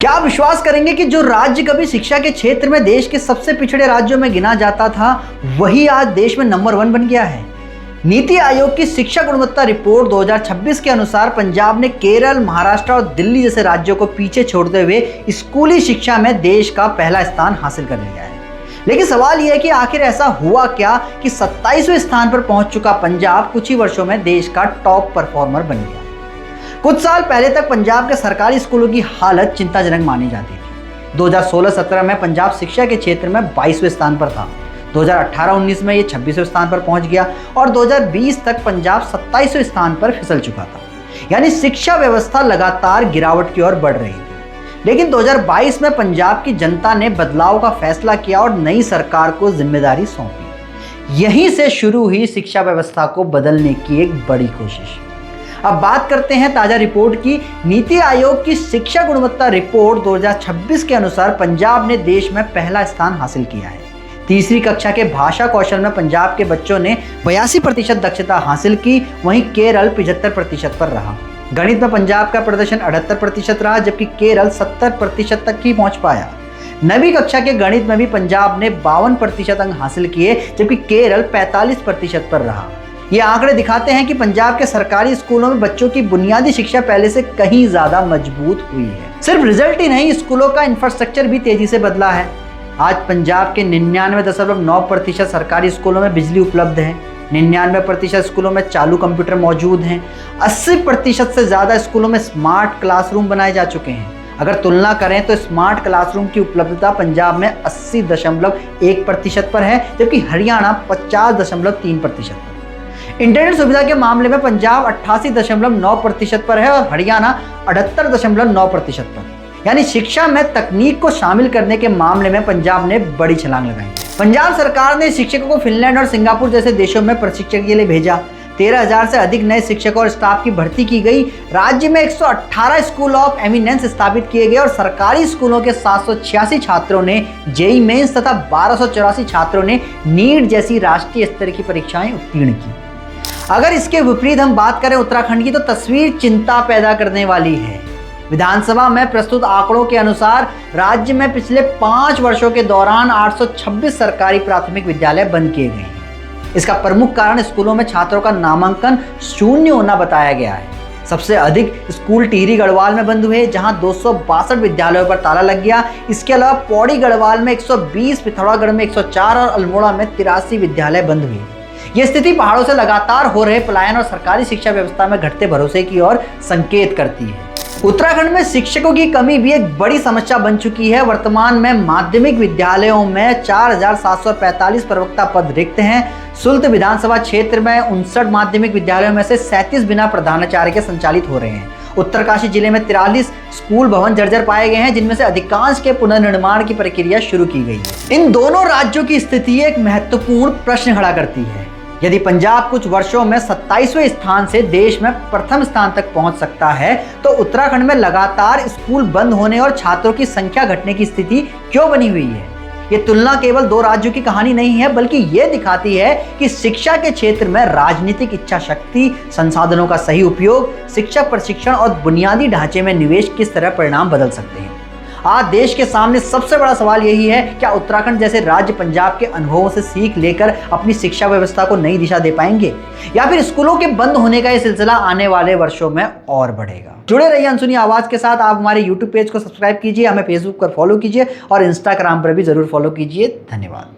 क्या आप विश्वास करेंगे कि जो राज्य कभी शिक्षा के क्षेत्र में देश के सबसे पिछड़े राज्यों में गिना जाता था, वही आज देश में नंबर 1 बन गया है। नीति आयोग की शिक्षा गुणवत्ता रिपोर्ट 2026 के अनुसार पंजाब ने केरल, महाराष्ट्र और दिल्ली जैसे राज्यों को पीछे छोड़ते हुए स्कूली शिक्षा में देश का पहला स्थान हासिल कर लिया है। लेकिन सवाल यह है कि आखिर ऐसा हुआ क्या कि 27वें स्थान पर पहुंच चुका पंजाब कुछ ही वर्षों में देश का टॉप परफॉर्मर बन गया। कुछ साल पहले तक पंजाब के सरकारी स्कूलों की हालत चिंताजनक मानी जाती थी। 2016-17 में पंजाब शिक्षा के क्षेत्र में 22वें स्थान पर था। 2018-19 में ये 26वें स्थान पर पहुंच गया और 2020 तक पंजाब 27वें स्थान पर फिसल चुका था। यानी शिक्षा व्यवस्था लगातार गिरावट की ओर बढ़ रही थी। लेकिन 2022 में पंजाब की जनता ने बदलाव का फैसला किया और नई सरकार को जिम्मेदारी सौंपी। यहीं से शुरू हुई शिक्षा व्यवस्था को बदलने की एक बड़ी कोशिश। अब बात करते हैं ताजा रिपोर्ट की। नीति आयोग की शिक्षा गुणवत्ता रिपोर्ट 2026 के अनुसार पंजाब ने देश में पहला स्थान हासिल किया है। तीसरी कक्षा के भाषा कौशल में पंजाब के बच्चों ने 82% दक्षता हासिल की, वहीं केरल 75% पर रहा। गणित में पंजाब का प्रदर्शन 78% रहा, जबकि केरल 70% तक ही पहुंच पाया। 9वीं कक्षा के गणित में भी पंजाब ने 52% अंक हासिल किए, जबकि केरल 45% पर रहा। ये आंकड़े दिखाते हैं कि पंजाब के सरकारी स्कूलों में बच्चों की बुनियादी शिक्षा पहले से कहीं ज्यादा मजबूत हुई है। सिर्फ रिजल्ट ही नहीं, स्कूलों का इंफ्रास्ट्रक्चर भी तेजी से बदला है। आज पंजाब के 99.9% सरकारी स्कूलों में बिजली उपलब्ध है। 99% स्कूलों में चालू कंप्यूटर मौजूद हैं। 80% से ज्यादा स्कूलों में स्मार्ट क्लासरूम बनाए जा चुके हैं। अगर तुलना करें तो स्मार्ट क्लासरूम की उपलब्धता पंजाब में 80.1% पर है, जबकि हरियाणा 50.3% पर। इंटरनेट सुविधा के मामले में पंजाब 88.9% पर है और हरियाणा 78.9% पर। यानी शिक्षा में तकनीक को शामिल करने के मामले में पंजाब ने बड़ी छलांग लगाई। पंजाब सरकार ने शिक्षकों को फिनलैंड और सिंगापुर जैसे देशों में प्रशिक्षण के लिए भेजा। 13,000 से अधिक नए शिक्षकों और स्टाफ की भर्ती की गई। राज्य में 118 स्कूल ऑफ एमिनेंस स्थापित किए गए और सरकारी स्कूलों के 786 छात्रों ने जेईई मेंस तथा 1284 छात्रों ने नीट जैसी राष्ट्रीय स्तर की परीक्षाएं उत्तीर्ण की। अगर इसके विपरीत हम बात करें उत्तराखंड की, तो तस्वीर चिंता पैदा करने वाली है। विधानसभा में प्रस्तुत आंकड़ों के अनुसार राज्य में पिछले 5 वर्षों के दौरान 826 सरकारी प्राथमिक विद्यालय बंद किए गए हैं। इसका प्रमुख कारण स्कूलों में छात्रों का नामांकन शून्य होना बताया गया है। सबसे अधिक स्कूल टिहरी गढ़वाल में बंद हुए, जहां 262 विद्यालयों पर ताला लग गया। इसके अलावा पौड़ी गढ़वाल में 120, पिथौरागढ़ में 104 और अल्मोड़ा में 83 विद्यालय बंद हुए। यह स्थिति पहाड़ों से लगातार हो रहे पलायन और सरकारी शिक्षा व्यवस्था में घटते भरोसे की ओर संकेत करती है। उत्तराखंड में शिक्षकों की कमी भी एक बड़ी समस्या बन चुकी है। वर्तमान में माध्यमिक विद्यालयों में 4,745 प्रवक्ता पद रिक्त हैं। सुल्त विधानसभा क्षेत्र में 59 माध्यमिक विद्यालयों में से 37 बिना प्रधानाचार्य के संचालित हो रहे हैं। उत्तरकाशी जिले में 43 स्कूल भवन जर्जर पाए गए हैं, जिनमें से अधिकांश के पुनर्निर्माण की प्रक्रिया शुरू की गई है। इन दोनों राज्यों की स्थिति एक महत्वपूर्ण प्रश्न खड़ा करती है। यदि पंजाब कुछ वर्षों में 27वें स्थान से देश में प्रथम स्थान तक पहुंच सकता है, तो उत्तराखंड में लगातार स्कूल बंद होने और छात्रों की संख्या घटने की स्थिति क्यों बनी हुई है? ये तुलना केवल 2 राज्यों की कहानी नहीं है, बल्कि ये दिखाती है कि शिक्षा के क्षेत्र में राजनीतिक इच्छा शक्ति, संसाधनों का सही उपयोग, शिक्षा प्रशिक्षण और बुनियादी ढांचे में निवेश किस तरह परिणाम बदल सकते हैं। आज देश के सामने सबसे बड़ा सवाल यही है, क्या उत्तराखंड जैसे राज्य पंजाब के अनुभवों से सीख लेकर अपनी शिक्षा व्यवस्था को नई दिशा दे पाएंगे, या फिर स्कूलों के बंद होने का यह सिलसिला आने वाले वर्षों में और बढ़ेगा। जुड़े रहिए अनसुनी आवाज के साथ। आप हमारे YouTube पेज को सब्सक्राइब कीजिए, हमें Facebook पर फॉलो कीजिए और Instagram पर भी जरूर फॉलो कीजिए। धन्यवाद।